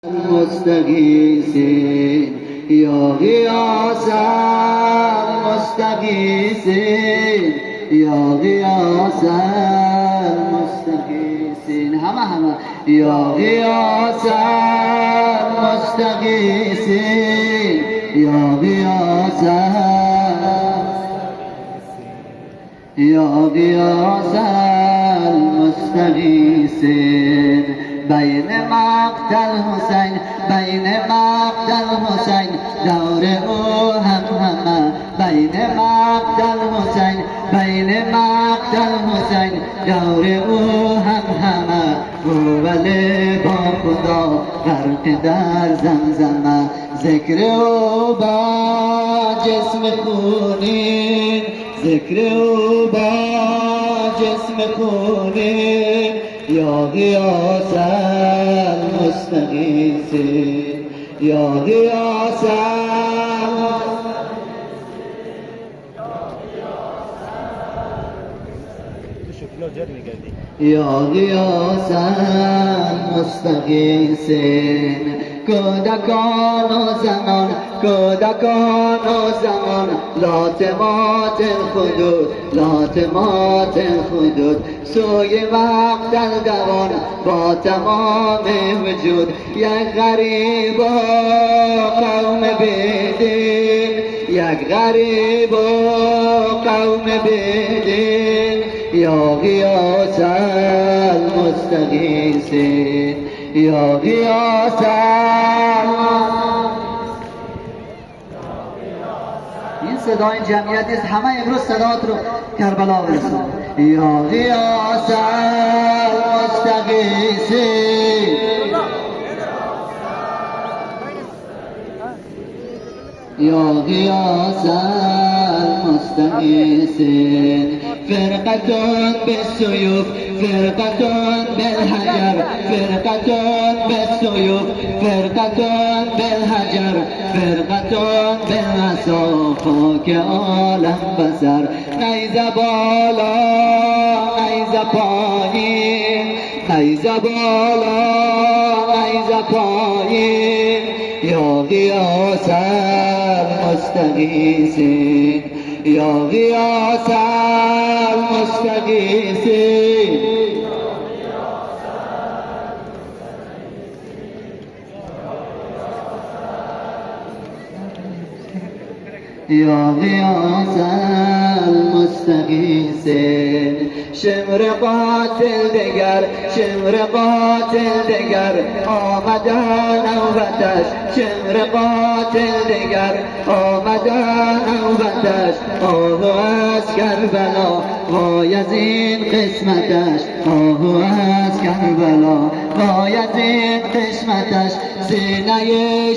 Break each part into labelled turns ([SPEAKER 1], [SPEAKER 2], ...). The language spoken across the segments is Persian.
[SPEAKER 1] مستغیثین یا غیاث المستغیثین یا غیاث المستغیثین همه یا غیاث المستغیثین یا غیاث المستغیثین بین مقتل حسین بین مقتل حسین دور او هم بین مقتل حسین بین مقتل حسین دور او هم او ولی با خدا غرق در زمزمه ذکر او با جسم خونین ذکر او با جسم خونین یا غیاث المستغیثین یا غیاث یا غیاث المستغیثین کودکان و زنان کودکان و زمان لاطمات الخدود لاطمات الخدود سوی مقتل دوان با تمام وجود یک غریب و قوم بدین یک غریب و قوم بدین یا غیاث المستغیثین یا غیاث این صدای جمعیت است همه امروز صدات رو کربلا برسون یا غیاث المستغیثین یا غیاث المستغیثین فرقة بالسيوف فرقة بالحجر فرقة بالسيوف فرقة بالحجر فرقة بالعصا خاک عالم بسر نیزه بالا نیزه پایین نیزه بالا نیزه پایین یا غیاث المستغیثین یا غیاث المستغیثین یا غیاث المستغیثین شمر قاتل دگر شمر قاتل دگر آمدن نوبتش شمر قاتل دگر آمدن نوبتش آهو از کربلا وای از این قسمتش آهو از کربلا وای از این قسمتش سینه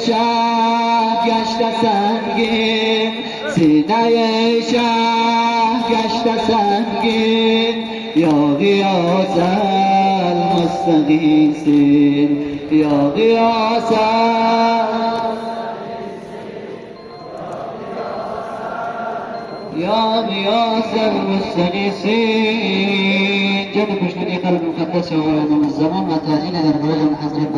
[SPEAKER 1] شهر گشت سنگین سینه شهر گشت سنگین یا غیاث المستغیثین یا غیاث یا غیاث المستغیثین جد پشتنی قلب مقدس و زمان و تاجین در برج حضرت